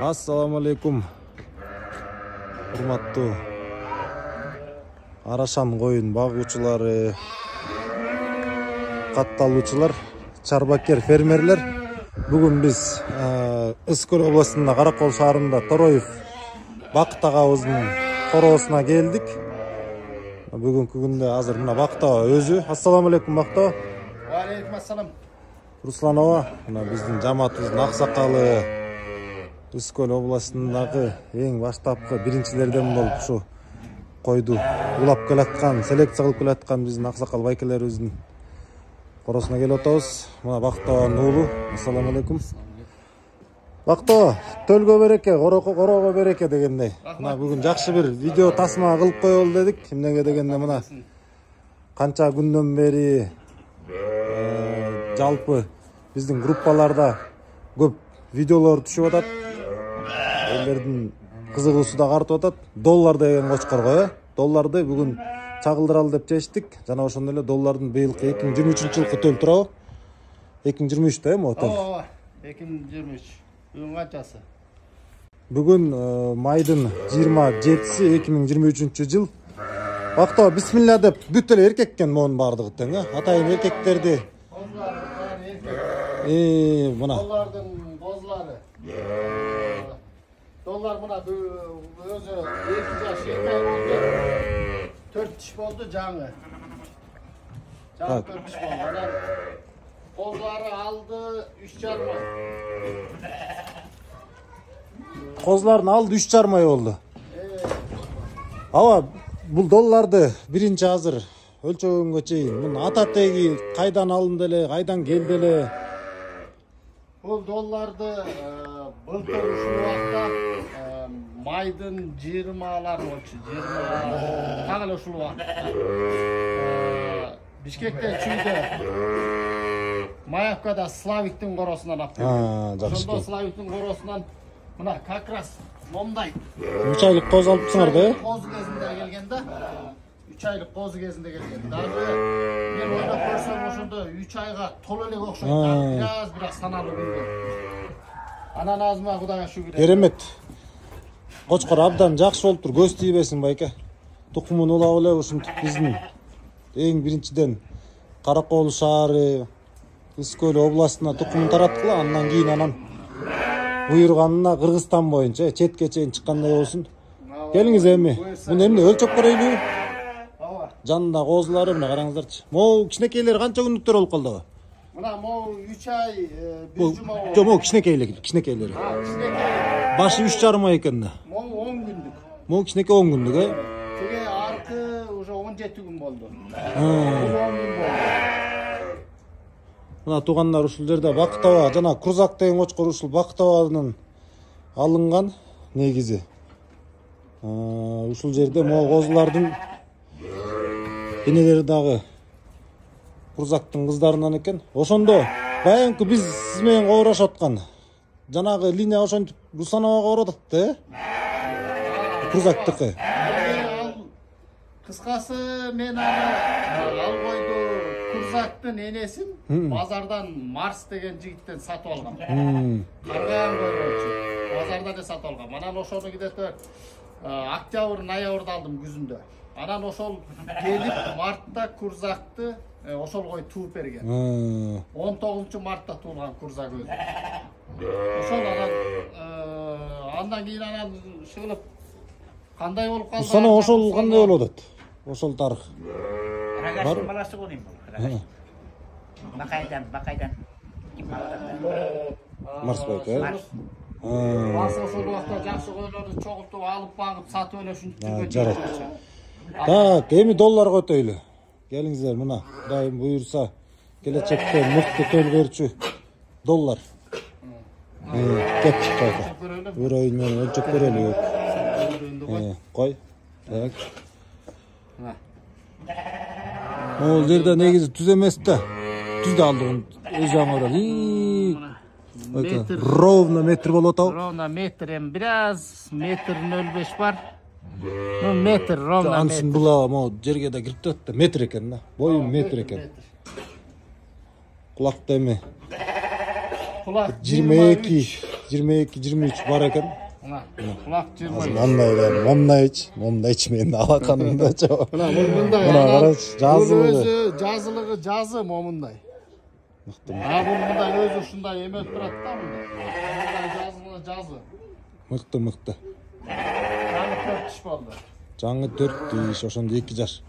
Assalamu alaikum. Hurmattуу Arasham koyun bagıучулары, kattалуучулар, чарбакер фермерлер. Бүгүн биз Ысыкөл областында Каракол шаарында Тороев Бакыт агабыздын короосуна келдик. Бүгүнкү күндө азыр мына Бакыт ага өзү. Ассаламу алейкум Бакыт ага. Ва алейкум ассалам. Русланова, мына биздин жамаатыбыздын аксакалы, Ысыкөл областындагы эң баштапкы биринчилерден болуп ушу койду улап келаткан, селекция кылып келаткан биздин аксакал байкелерибиздин короосуна келип атабыз. Мына Бакыт аганын уулу. Ассаламу алейкум. Бакыт ага, төлгө береке, короого береке дегендей. Мына бүгүн жакшы бир видео тасма кылып коелу дедик. Эмнеге дегенде мына канча күндөн бери жалпы биздин группаларда көп видеолор түшүп атат. Элдердин кызыгуусу да артып атат. Доллар деген кочкорго, долларды бүгүн чагылдыралы деп чечтик. Жана ошондой эле доллардын быйылкы 2023-жылкы төл турабы? 2023-да эми отол. Ооба, 2023. Бүгүн канчасы? Бүгүн майдын 27-си 2023-жыл. Бакыт ага, бисмилля деп бүт эле эркеккен моун бардыгы тең, атайын эркектерди. Мына. Доллардын бозлары. Доллар мына өзү 2 жаш 2 ай болду. 4 тиш болду жаңы. Жаңы 4 тиш болду. Анан бозлары алды 3,5 ай. Козлардын алды 3,5 ай болду. Аба, бул долларды биринчи азыр өлчөгөнгө чейин мунун ата теги кайдан алынды эле, кайдан келди эле? Бул долларды былтыр ушул убакта майдын 20-алар болчу, 20 так эле ушул убакта. Бишкекте чүйдө Маевкада Славиктин короосунан алып келген. Ошондо Славиктин короосунан мына как раз момдай 3 айлык коз алыпсыңар да? Коз кезинде келген да. 3 айлык коз кезинде келген. Даже мен ойлоп көрсөм ошондо 3 айга толо эле окшойт. Бираз саналуу билген. Анан азыма Кудайга шүгүр. Керемет. Кочкор абдан жакшы болуптур, көз тийбесин байке. Тукумун улап эле ушинтип биздин эң биринчиден Каракол шаары, Ысыкөл областына тукумун тараткыла, андан кийин буйруганына Кыргызстан боюнча четке чейин чыккандай болсун. Келиңиз эми. Муну эмне өлчөп көрөйлү? Ооба. Жанында козулары мына караңыздарчы. Могу кичинекейлери канча күндүктөр болуп калды? Мына могу 3 ай, 1 жума болду. Жок, могу кичинекейлери. Кичинекей. Башы 3,5 ай экен да. Могу 10 күндүк. Могу кичинекей 10 күндүк, Теге аркы уже 17 күн болду. 10 күн болду. Мына туугандар ушул жерде Бакыт ага жана Курзак деген кочкор ушул Бакыт аганын алынган негизи. Ушул жерде могу козулардын энелери дагы Курзактын кыздарынан экен. Ошондо баягы биз сиз менен коорашып аткан жанагы линия ошентип Руслановага барып атат да? Курзактыкы. Кыскасы мен ал койду Курзактын энесин базардан Марс деген жигиттен сатып алгам. Карган койчу. Базардан эле сатып алгам. Анан ошону где-то октябрь, ноябрда алдым күзүндө. Анан ошол келип мартта Курзакты ошол кой тууп берген. 19-мартта туулган Курзак өзү. Ошол андан кийин шыгылып кандай болуп калды? Сана ошол кандай болуп атат? Ошол тарых. Рагашын баласы го дейм бул. Бакайдан. Марс байке. Басы ошол убакта жакшы койлорду чогултуп алып багып сатып эле ушинтип жүргөн. Жарат. Так, эми долларга өтөйлү. Келиңиздер мына. Кудайым буйрса келечекте мыкты төл берчү доллар. Кеттик байке. Өрөйүн менен өлчөп көрөлү. Кой. Так. Ол жерде негизи түз эмес да. Түз да алдым. Өзү аңгырап. Ровно метр болуп атабы? Ровно метр, эми бираз метр 0,5 бар. Ну метр, ровно метр. Ансын була могу жерге да кирип турат да, метр экен да. Бою метр экен. Кулакта эми Kulak 22-23 бар екен. Kulak 23. Мондай içmeyin alakanında çok. Mınday. Buna karış жазылығы. Жазылығы жазы момындай. Mınday özü şunday emet durat da mınday. Mınday жазылығы жазы. Мықты. Жаңы 4 iş boldu. Жаңы 4 iş, ошондо 2 жаш.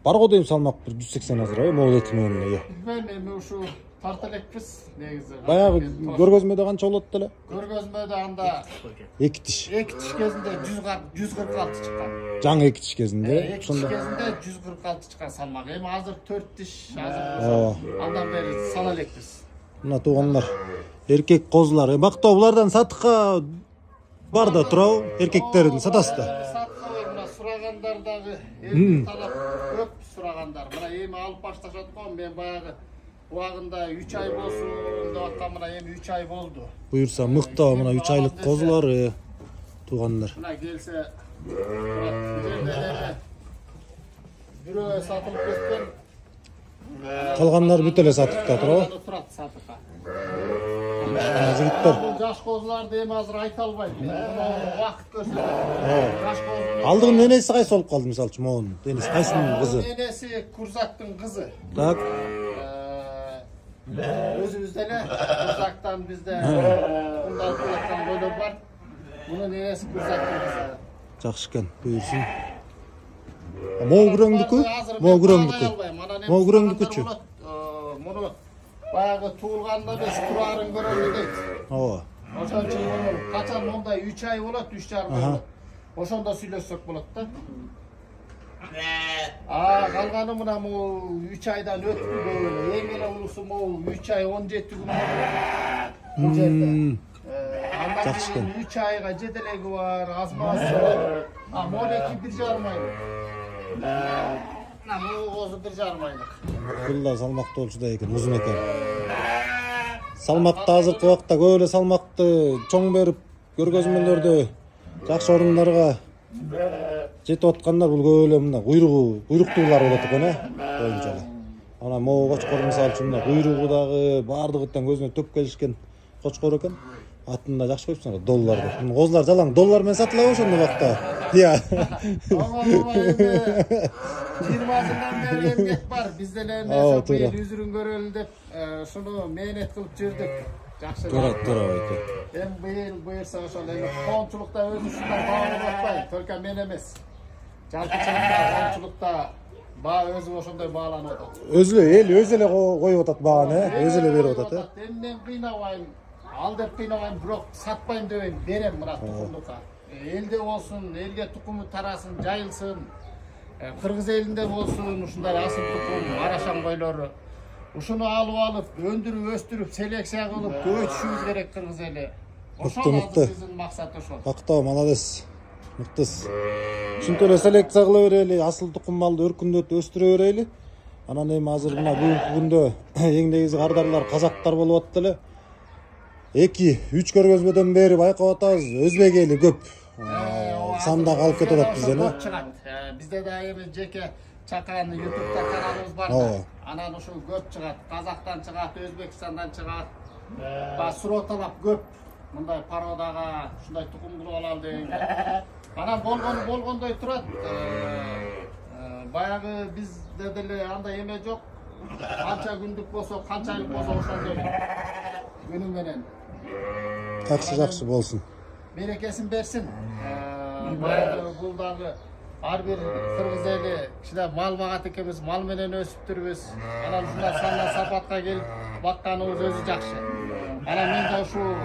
Бар го дейм салмак 180 азыр, могул этменен. Ben emin uşu tartaлекпиz негизи. Баягы көргөзмөдө канча болот деле? Көргөзмөдө анда 2 тиш. 2 tiş кезинде 146 чыккан. Жаңы 2 тиш кезинде. 2 tiş кезинде 146 чыккан салмак. Эми азыр 4 tiş, азыр андан бери сала элекпиз. Мына туугандар, эркек козулар, мактоо булардан сатыкка бар да турабы? Эркектердин сатасыз да. Сатка бар, мына сурагандар дагы элдин талап көп сурагандар. Мына эми алып башташат го, мен баягы убагында 3 ай болсун деп аткан, мына эми 3 ай болду. Буюрса мыкта мына 3 айлык козулар туугандар. Мына келсе бирөө сатылып кеткен. Калгандар бүт эле сатыкта турабы? Турат сатыкка. Жигиттер. Бул жаш козуларды эми азыр айта албайм. Убакыт көрсөтөт. Жаш козу. Алдыгын энеси кайсы болуп калды мисалы үчүн могунун? Энеси кайсынын кызы? Энеси Курзактын кызы. Так. Өзүбүздө эле Курзактан бизде кулдар кылаткан койлор бар. Мунун энеси Курзактын кызы. Жакшы экен, буйрсун. Могурөңдүкү? Могурөңдүкүчү? Муну баягы туулганда биз турарын көрөлү дейт. Ооба. Ошон үчүн качан мондай 3 ай болот, 3,5 ай болот. Ошондо сүйлөшсөк болот да. Калганы мына могу 3 айдан өтпү эле. Эң эле улусу могу 3 ай 17 күн болду. Бул жерде. Андан кийин 3 айга жетелеги бар, азмасы бар. Молеки 1,5 ай. Могу козу 1,5 айлык. Кулда салмактуу болчу экен, узун экен. Салмакты азыркы убакта көп эле салмакты чоң берип көргөзмөлөрдө жакшы орундарга жетип аткандар бул көп эле мына куйруктуулар болот экен, боюнча эле. Ана могу кочкор мисалы үчүн мына куйругу дагы баардыгы тең көзүнө төп келишкен кочкор экен. Атында жакшы коюпсуң, долларды. Козулар жалаң доллар менен сатылабы ошондо убакта? Ия. 20 жылдан бери эмгек бар. Биз деле быйыл үзүрүн көрөлү деп шуну мээнет кылып жүрдүк. Жакшы. Туура экен. Эми быйыл буюрса ошол эми коомчулукта өзү ушундай баалап атпайм, только мен эмес. Жалпычылыкта коомчулукта баа өзү ошондой бааланып атат. Өзү эле коюп атат бааны, өзү эле берип атат. Эми мен кыйнабайм, ал деп кыйнабайм, бирок сатпайм дебейм, берем мына тукумдукка. Элде болсун, элге тукуму тарасын, жайылсын. Кыргыз элинде болсун, ушундай асыл тукум, арашан койлору. Ушуну алып, өндүрүп, өстүрүп, селекция кылып, көбөйтүшүбүз керек кыргыз эли. Ошол биздин максат ошол. Мактоо, молодец. Мыктыс. Ушинтип эле селекция кыла берели, асыл тукум малды өркүндөтүп өстүрө берели. Анан эми азыр мына бүгүнкү күндө эң негизи кардарлар казактар болуп атты эле. 2-3 көргөзмөдөн бери байкап атабыз, өзбек эли көп. Санда калып кетип атат бизден, Бизде да эми жеке чакан YouTube'да каналыбыз бар да. Анан ушул көп чыгат. Казактан чыгат, Өзбекстандан чыгат. Суроо талап көп. Мындай пародага ушундай тукум кылып алалы деген. Анан болгондой турат. Баягы бизде деле андай эме жок. Канча күндүк болсо, канча айлык болсо ошондой күнү менен. Жакшы болсун. Берекесин берсин. Баягы бул дагы ар бир кыргыз эли кичине мал багат экенбиз, мал менен өсүптүрбүз. Анан ушундай сандан сапатка келип бакканыбыз өзү жакшы. Анан мен да ушу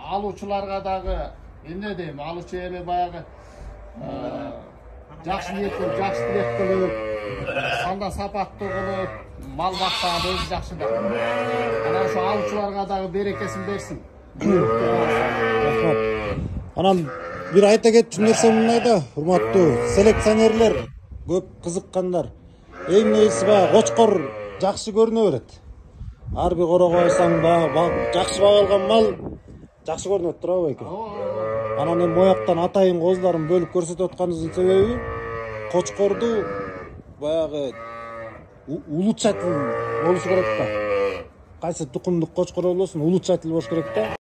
алуучуларга дагы эмне дейм, алуучу эми баягы жакшы ниеттен жакшы тилек кылып, сандан сапаттуу кылып, мал баксаган өзү жакшы да. Анан ушу алуучуларга дагы берекесин берсин. Рахмат. Анан бир айта кетчү нерсе мындай да, урматтуу селекционерлер көп кызыккандар. Эң негизги баягы кочкор жакшы көрүнө берет. Ар бир корого койсоң жакшы багылган мал жакшы көрүнөт турабы эке? Анан эми мояктан атайын козуларын бөлүп көрсөтүп атканыбыздын себеби кочкорду баягы улучшатель болушу керек да. кайсы тукумдук кочкор болосун улут айтылып болуш керек да.